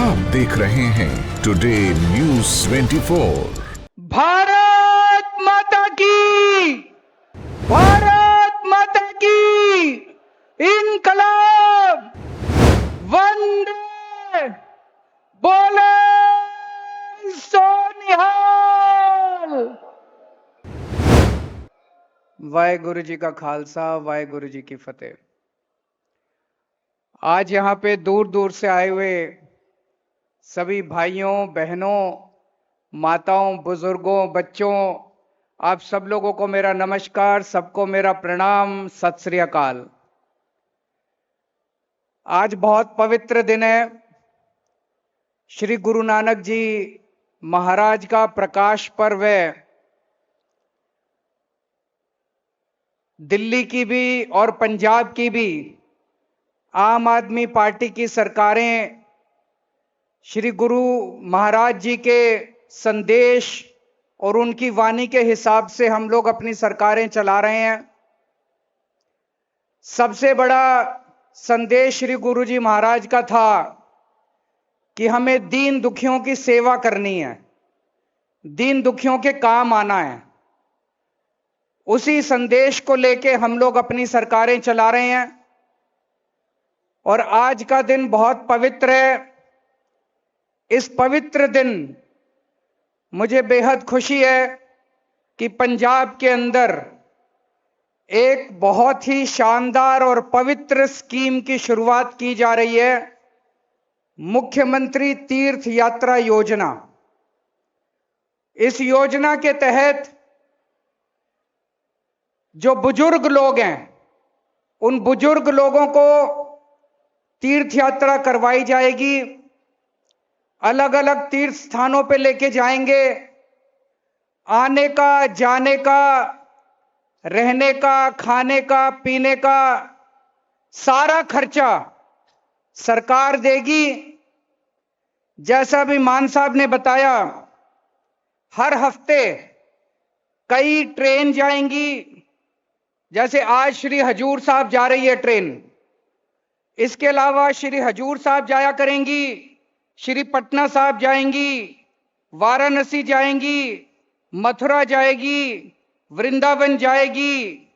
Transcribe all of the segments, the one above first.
आप देख रहे हैं टुडे न्यूज़ 24। भारत माता की, भारत माता की इनकलाब, वंदे बोले सो निहाल। वाहेगुरु जी का खालसा, वाहेगुरु जी की फतेह। आज यहाँ पे दूर दूर से आए हुए सभी भाइयों बहनों, माताओं, बुजुर्गों, बच्चों, आप सब लोगों को मेरा नमस्कार, सबको मेरा प्रणाम, सत श्री अकाल। आज बहुत पवित्र दिन है। श्री गुरु नानक जी महाराज का प्रकाश पर्व है। दिल्ली की भी और पंजाब की भी आम आदमी पार्टी की सरकारें श्री गुरु महाराज जी के संदेश और उनकी वाणी के हिसाब से हम लोग अपनी सरकारें चला रहे हैं। सबसे बड़ा संदेश श्री गुरु जी महाराज का था कि हमें दीन दुखियों की सेवा करनी है, दीन दुखियों के काम आना है। उसी संदेश को लेके हम लोग अपनी सरकारें चला रहे हैं। और आज का दिन बहुत पवित्र है। इस पवित्र दिन मुझे बेहद खुशी है कि पंजाब के अंदर एक बहुत ही शानदार और पवित्र स्कीम की शुरुआत की जा रही है, मुख्यमंत्री तीर्थ यात्रा योजना। इस योजना के तहत जो बुजुर्ग लोग हैं, उन बुजुर्ग लोगों को तीर्थ यात्रा करवाई जाएगी। अलग अलग तीर्थ स्थानों पे लेके जाएंगे। आने का, जाने का, रहने का, खाने का, पीने का सारा खर्चा सरकार देगी। जैसा भी मान साहब ने बताया, हर हफ्ते कई ट्रेन जाएंगी। जैसे आज श्री हजूर साहब जा रही है ट्रेन, इसके अलावा श्री हजूर साहब जाया करेंगी, श्री पटना साहब जाएंगी, वाराणसी जाएंगी, मथुरा जाएगी, वृंदावन जाएगी,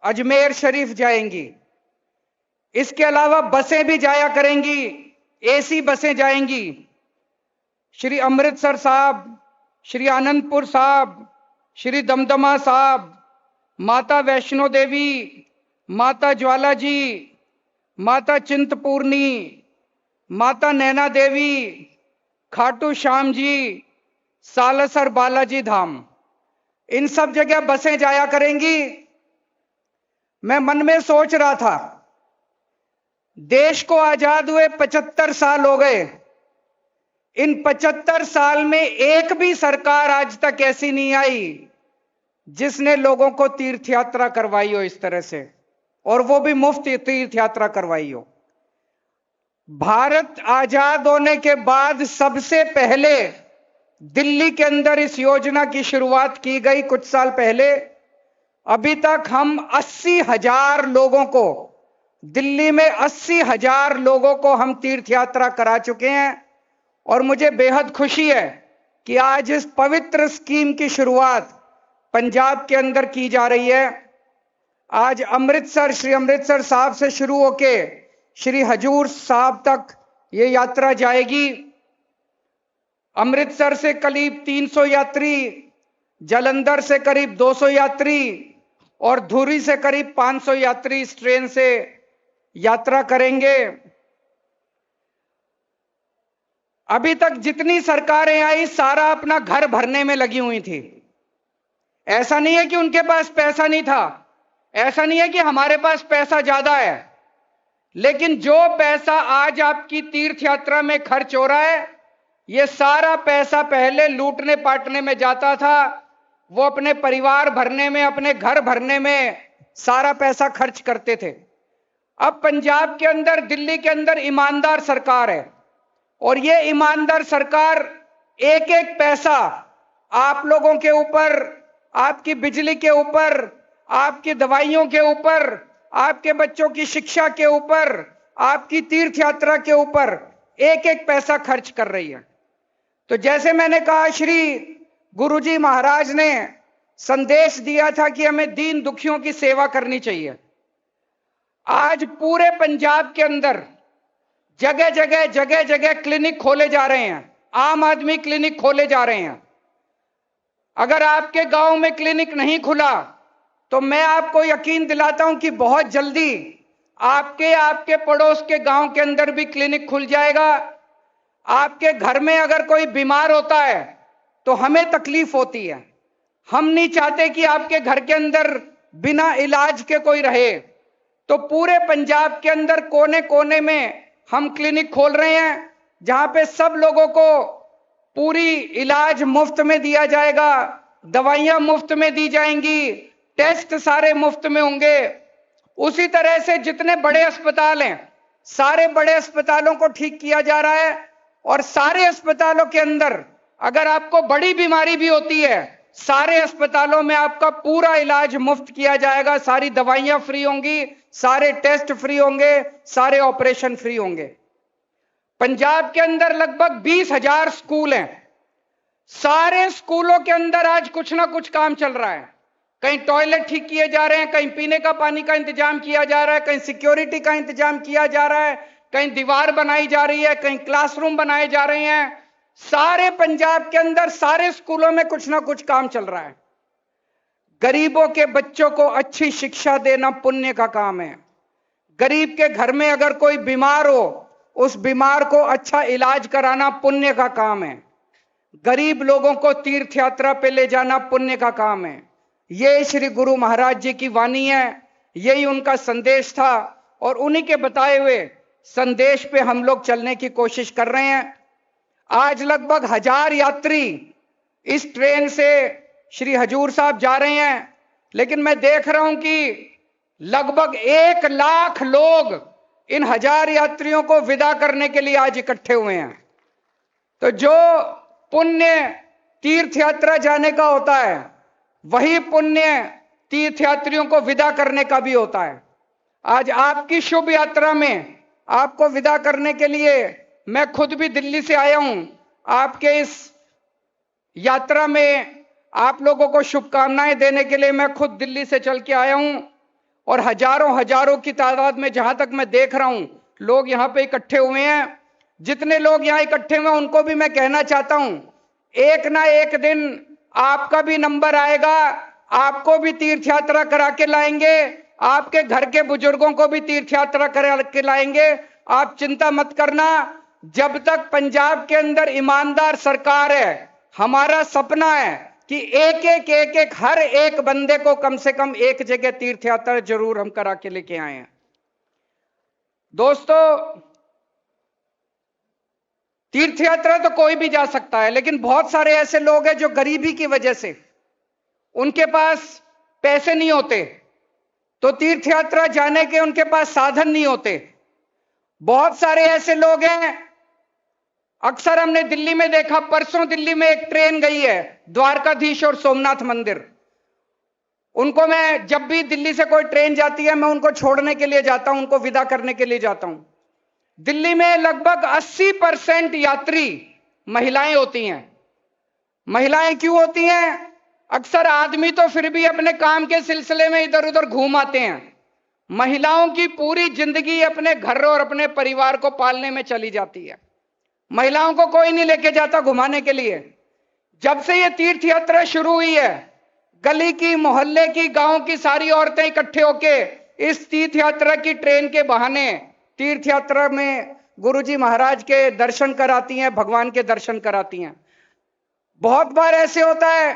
अजमेर शरीफ जाएंगी। इसके अलावा बसें भी जाया करेंगी, एसी बसें जाएंगी। श्री अमृतसर साहब, श्री आनंदपुर साहब, श्री दमदमा साहब, माता वैष्णो देवी, माता ज्वाला जी, माता चिंतपूर्णी, माता नैना देवी, खाटू श्याम जी, सालासर बालाजी धाम, इन सब जगह बसें जाया करेंगी। मैं मन में सोच रहा था, देश को आजाद हुए 75 साल हो गए। इन 75 साल में एक भी सरकार आज तक ऐसी नहीं आई जिसने लोगों को तीर्थ यात्रा करवाई हो इस तरह से, और वो भी मुफ्त तीर्थ यात्रा करवाई हो। भारत आजाद होने के बाद सबसे पहले दिल्ली के अंदर इस योजना की शुरुआत की गई कुछ साल पहले। अभी तक हम 80,000 लोगों को, दिल्ली में 80,000 लोगों को हम तीर्थ यात्रा करा चुके हैं। और मुझे बेहद खुशी है कि आज इस पवित्र स्कीम की शुरुआत पंजाब के अंदर की जा रही है। आज अमृतसर, श्री अमृतसर साहब से शुरू होके श्री हजूर साहब तक ये यात्रा जाएगी। अमृतसर से करीब 300 यात्री, जालंधर से करीब 200 यात्री और धुरी से करीब 500 यात्री इस ट्रेन से यात्रा करेंगे। अभी तक जितनी सरकारें आई, सारा अपना घर भरने में लगी हुई थी। ऐसा नहीं है कि उनके पास पैसा नहीं था, ऐसा नहीं है कि हमारे पास पैसा ज्यादा है, लेकिन जो पैसा आज आपकी तीर्थ यात्रा में खर्च हो रहा है, ये सारा पैसा पहले लूटने पाटने में जाता था। वो अपने परिवार भरने में, अपने घर भरने में सारा पैसा खर्च करते थे। अब पंजाब के अंदर, दिल्ली के अंदर ईमानदार सरकार है, और ये ईमानदार सरकार एक एक पैसा आप लोगों के ऊपर, आपकी बिजली के ऊपर, आपकी दवाइयों के ऊपर, आपके बच्चों की शिक्षा के ऊपर, आपकी तीर्थ यात्रा के ऊपर एक एक पैसा खर्च कर रही है। तो जैसे मैंने कहा, श्री गुरुजी महाराज ने संदेश दिया था कि हमें दीन दुखियों की सेवा करनी चाहिए। आज पूरे पंजाब के अंदर जगह जगह क्लिनिक खोले जा रहे हैं, आम आदमी क्लिनिक खोले जा रहे हैं। अगर आपके गांव में क्लिनिक नहीं खुला तो मैं आपको यकीन दिलाता हूं कि बहुत जल्दी आपके पड़ोस के गांव के अंदर भी क्लिनिक खुल जाएगा। आपके घर में अगर कोई बीमार होता है तो हमें तकलीफ होती है, हम नहीं चाहते कि आपके घर के अंदर बिना इलाज के कोई रहे। तो पूरे पंजाब के अंदर कोने कोने में हम क्लिनिक खोल रहे हैं, जहां पे सब लोगों को पूरी इलाज मुफ्त में दिया जाएगा, दवाइयां मुफ्त में दी जाएंगी, टेस्ट सारे मुफ्त में होंगे। उसी तरह से जितने बड़े अस्पताल हैं, सारे बड़े अस्पतालों को ठीक किया जा रहा है। और सारे अस्पतालों के अंदर अगर आपको बड़ी बीमारी भी होती है, सारे अस्पतालों में आपका पूरा इलाज मुफ्त किया जाएगा, सारी दवाइयां फ्री होंगी, सारे टेस्ट फ्री होंगे, सारे ऑपरेशन फ्री होंगे। पंजाब के अंदर लगभग 20,000 स्कूल हैं। सारे स्कूलों के अंदर आज कुछ ना कुछ काम चल रहा है। कहीं टॉयलेट ठीक किए जा रहे हैं, कहीं पीने का पानी का इंतजाम किया जा रहा है, कहीं सिक्योरिटी का इंतजाम किया जा रहा है, कहीं दीवार बनाई जा रही है, कहीं क्लासरूम बनाए जा रहे हैं। सारे पंजाब के अंदर सारे स्कूलों में कुछ ना कुछ काम चल रहा है। गरीबों के बच्चों को अच्छी शिक्षा देना पुण्य का काम है। गरीब के घर में अगर कोई बीमार हो, उस बीमार को अच्छा इलाज कराना पुण्य का काम है। गरीब लोगों को तीर्थ यात्रा पे ले जाना पुण्य का काम है। ये श्री गुरु महाराज जी की वाणी है, यही उनका संदेश था और उन्हीं के बताए हुए संदेश पे हम लोग चलने की कोशिश कर रहे हैं। आज लगभग 1000 यात्री इस ट्रेन से श्री हजूर साहब जा रहे हैं, लेकिन मैं देख रहा हूं कि लगभग 1 लाख लोग इन 1000 यात्रियों को विदा करने के लिए आज इकट्ठे हुए हैं। तो जो पुण्य तीर्थ यात्रा जाने का होता है, वही पुण्य तीर्थ यात्रियों को विदा करने का भी होता है। आज आपकी शुभ यात्रा में आपको विदा करने के लिए मैं खुद भी दिल्ली से आया हूं। आपके इस यात्रा में आप लोगों को शुभकामनाएं देने के लिए मैं खुद दिल्ली से चल के आया हूं और हजारों की तादाद में, जहां तक मैं देख रहा हूं, लोग यहां पे इकट्ठे हुए हैं। जितने लोग यहां इकट्ठे हुए हैं उनको भी मैं कहना चाहता हूं, एक ना एक दिन आपका भी नंबर आएगा, आपको भी तीर्थ यात्रा करा के लाएंगे, आपके घर के बुजुर्गों को भी तीर्थ यात्रा करा के लाएंगे। आप चिंता मत करना। जब तक पंजाब के अंदर ईमानदार सरकार है, हमारा सपना है कि एक हर एक बंदे को कम से कम एक जगह तीर्थ यात्रा जरूर हम करा के लेके आए हैं। दोस्तों, तीर्थ यात्रा तो कोई भी जा सकता है, लेकिन बहुत सारे ऐसे लोग हैं जो गरीबी की वजह से उनके पास पैसे नहीं होते, तो तीर्थ यात्रा जाने के उनके पास साधन नहीं होते। बहुत सारे ऐसे लोग हैं, अक्सर हमने दिल्ली में देखा, परसों दिल्ली में एक ट्रेन गई है द्वारकाधीश और सोमनाथ मंदिर। उनको मैं, जब भी दिल्ली से कोई ट्रेन जाती है, मैं उनको छोड़ने के लिए जाता हूं, उनको विदा करने के लिए जाता हूं। दिल्ली में लगभग 80% यात्री महिलाएं होती हैं। महिलाएं क्यों होती हैं? अक्सर आदमी तो फिर भी अपने काम के सिलसिले में इधर उधर घूम आते हैं। महिलाओं की पूरी जिंदगी अपने घर और अपने परिवार को पालने में चली जाती है। महिलाओं को कोई नहीं लेके जाता घुमाने के लिए। जब से ये तीर्थ यात्रा शुरू हुई है, गली की, मोहल्ले की, गांव की सारी औरतें इकट्ठे होके इस तीर्थ यात्रा की ट्रेन के बहाने तीर्थ यात्रा में गुरुजी महाराज के दर्शन कराती हैं, भगवान के दर्शन कराती हैं। बहुत बार ऐसे होता है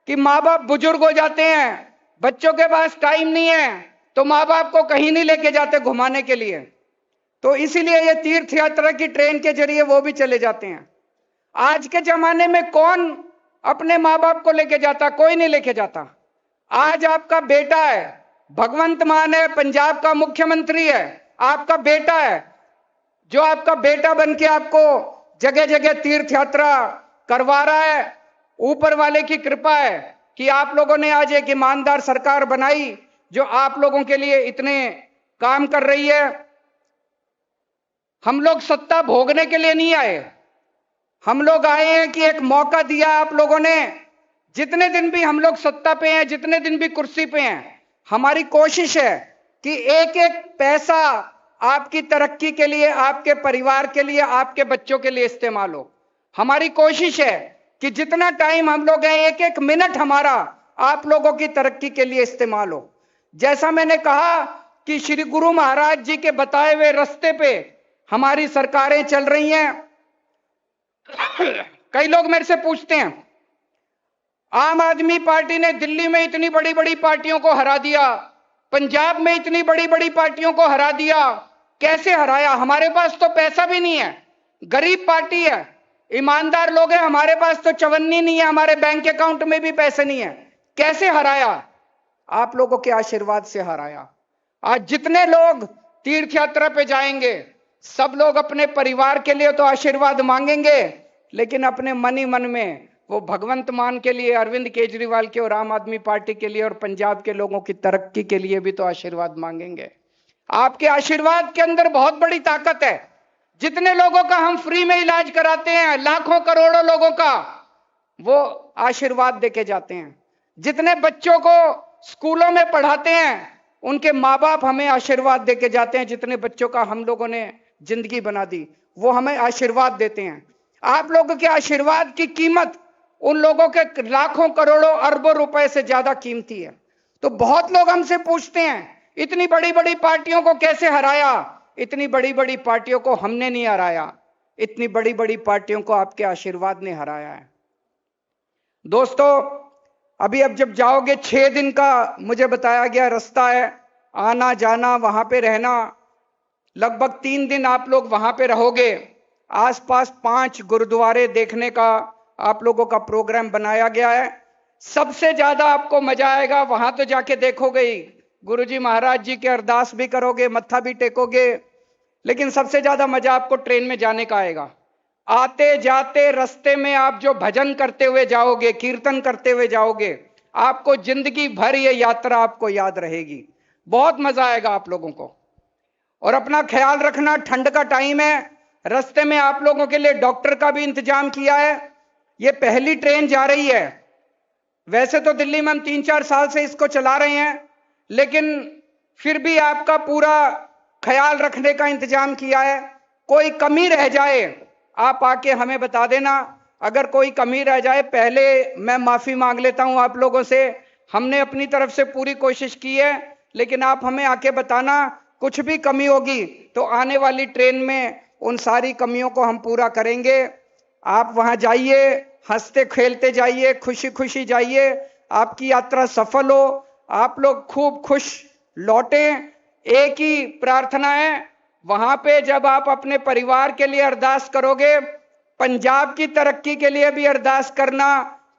कि माँ बाप बुजुर्ग हो जाते हैं, बच्चों के पास टाइम नहीं है, तो माँ बाप को कहीं नहीं लेके जाते घुमाने के लिए, तो इसीलिए ये तीर्थ यात्रा की ट्रेन के जरिए वो भी चले जाते हैं। आज के जमाने में कौन अपने माँ बाप को लेके जाता? कोई नहीं लेके जाता। आज आपका बेटा है, भगवंत मान है, पंजाब का मुख्यमंत्री है, आपका बेटा है, जो आपका बेटा बन के आपको जगह जगह तीर्थ यात्रा करवा रहा है। ऊपर वाले की कृपा है कि आप लोगों ने आज एक ईमानदार सरकार बनाई जो आप लोगों के लिए इतने काम कर रही है। हम लोग सत्ता भोगने के लिए नहीं आए। हम लोग आए हैं कि एक मौका दिया आप लोगों ने। जितने दिन भी हम लोग सत्ता पे हैं, जितने दिन भी कुर्सी पे हैं, हमारी कोशिश है कि एक एक पैसा आपकी तरक्की के लिए, आपके परिवार के लिए, आपके बच्चों के लिए इस्तेमाल हो। हमारी कोशिश है कि जितना टाइम हम लोग हैं, एक एक मिनट हमारा आप लोगों की तरक्की के लिए इस्तेमाल हो। जैसा मैंने कहा कि श्री गुरु महाराज जी के बताए हुए रास्ते पे हमारी सरकारें चल रही हैं। कई लोग मेरे से पूछते हैं, आम आदमी पार्टी ने दिल्ली में इतनी बड़ी बड़ी पार्टियों को हरा दिया, पंजाब में इतनी बड़ी बड़ी पार्टियों को हरा दिया, कैसे हराया? हमारे पास तो पैसा भी नहीं है, गरीब पार्टी है, ईमानदार लोग हैं, हमारे पास तो चवन्नी नहीं है, हमारे बैंक अकाउंट में भी पैसे नहीं है, कैसे हराया? आप लोगों के आशीर्वाद से हराया। आज जितने लोग तीर्थ यात्रा पे जाएंगे, सब लोग अपने परिवार के लिए तो आशीर्वाद मांगेंगे, लेकिन अपने मन ही मन में वो भगवंत मान के लिए, अरविंद केजरीवाल के और आम आदमी पार्टी के लिए और पंजाब के लोगों की तरक्की के लिए भी तो आशीर्वाद मांगेंगे। आपके आशीर्वाद के अंदर बहुत बड़ी ताकत है। जितने लोगों का हम फ्री में इलाज कराते हैं, लाखों करोड़ों लोगों का, वो आशीर्वाद देके जाते हैं। जितने बच्चों को स्कूलों में पढ़ाते हैं, उनके माँ बाप हमें आशीर्वाद देके जाते हैं। जितने बच्चों का हम लोगों ने जिंदगी बना दी, वो हमें आशीर्वाद देते हैं। आप लोगों के आशीर्वाद की कीमत उन लोगों के लाखों करोड़ों अरबों रुपए से ज्यादा कीमती है। तो बहुत लोग हमसे पूछते हैं, इतनी बड़ी बड़ी पार्टियों को कैसे हराया? इतनी बड़ी बड़ी पार्टियों को हमने नहीं हराया, इतनी बड़ी बड़ी पार्टियों को आपके आशीर्वाद ने हराया है। दोस्तों, अभी अब जब जाओगे, 6 दिन का मुझे बताया गया रास्ता है, आना जाना, वहां पे रहना, लगभग 3 दिन आप लोग वहां पे रहोगे। आसपास 5 गुरुद्वारे देखने का आप लोगों का प्रोग्राम बनाया गया है। सबसे ज्यादा आपको मजा आएगा, वहां तो जाके देखोगे ही, गुरुजी महाराज जी के अरदास भी करोगे, मत्था भी टेकोगे, लेकिन सबसे ज्यादा मजा आपको ट्रेन में जाने का आएगा। आते जाते रास्ते में आप जो भजन करते हुए जाओगे, कीर्तन करते हुए जाओगे, आपको जिंदगी भर ये यात्रा आपको याद रहेगी। बहुत मजा आएगा आप लोगों को। और अपना ख्याल रखना, ठंड का टाइम है, रास्ते में आप लोगों के लिए डॉक्टर का भी इंतजाम किया है। ये पहली ट्रेन जा रही है। वैसे तो दिल्ली में हम 3-4 साल से इसको चला रहे हैं, लेकिन फिर भी आपका पूरा ख्याल रखने का इंतजाम किया है। कोई कमी रह जाए, आप आके हमें बता देना। अगर कोई कमी रह जाए, पहले मैं माफी मांग लेता हूं आप लोगों से। हमने अपनी तरफ से पूरी कोशिश की है, लेकिन आप हमें आके बताना, कुछ भी कमी होगी तो आने वाली ट्रेन में उन सारी कमियों को हम पूरा करेंगे। आप वहां जाइए, हंसते खेलते जाइए, खुशी खुशी जाइए, आपकी यात्रा सफल हो, आप लोग खूब खुश लौटें। एक ही प्रार्थना है, वहां पे जब आप अपने परिवार के लिए अरदास करोगे, पंजाब की तरक्की के लिए भी अरदास करना,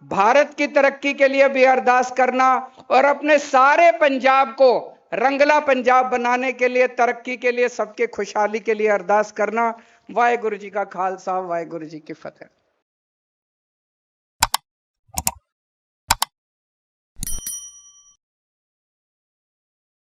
भारत की तरक्की के लिए भी अरदास करना, और अपने सारे पंजाब को रंगला पंजाब बनाने के लिए, तरक्की के लिए, सबके खुशहाली के लिए अरदास करना। वाहेगुरु जी का खालसा, वाहेगुरु जी की फतेह।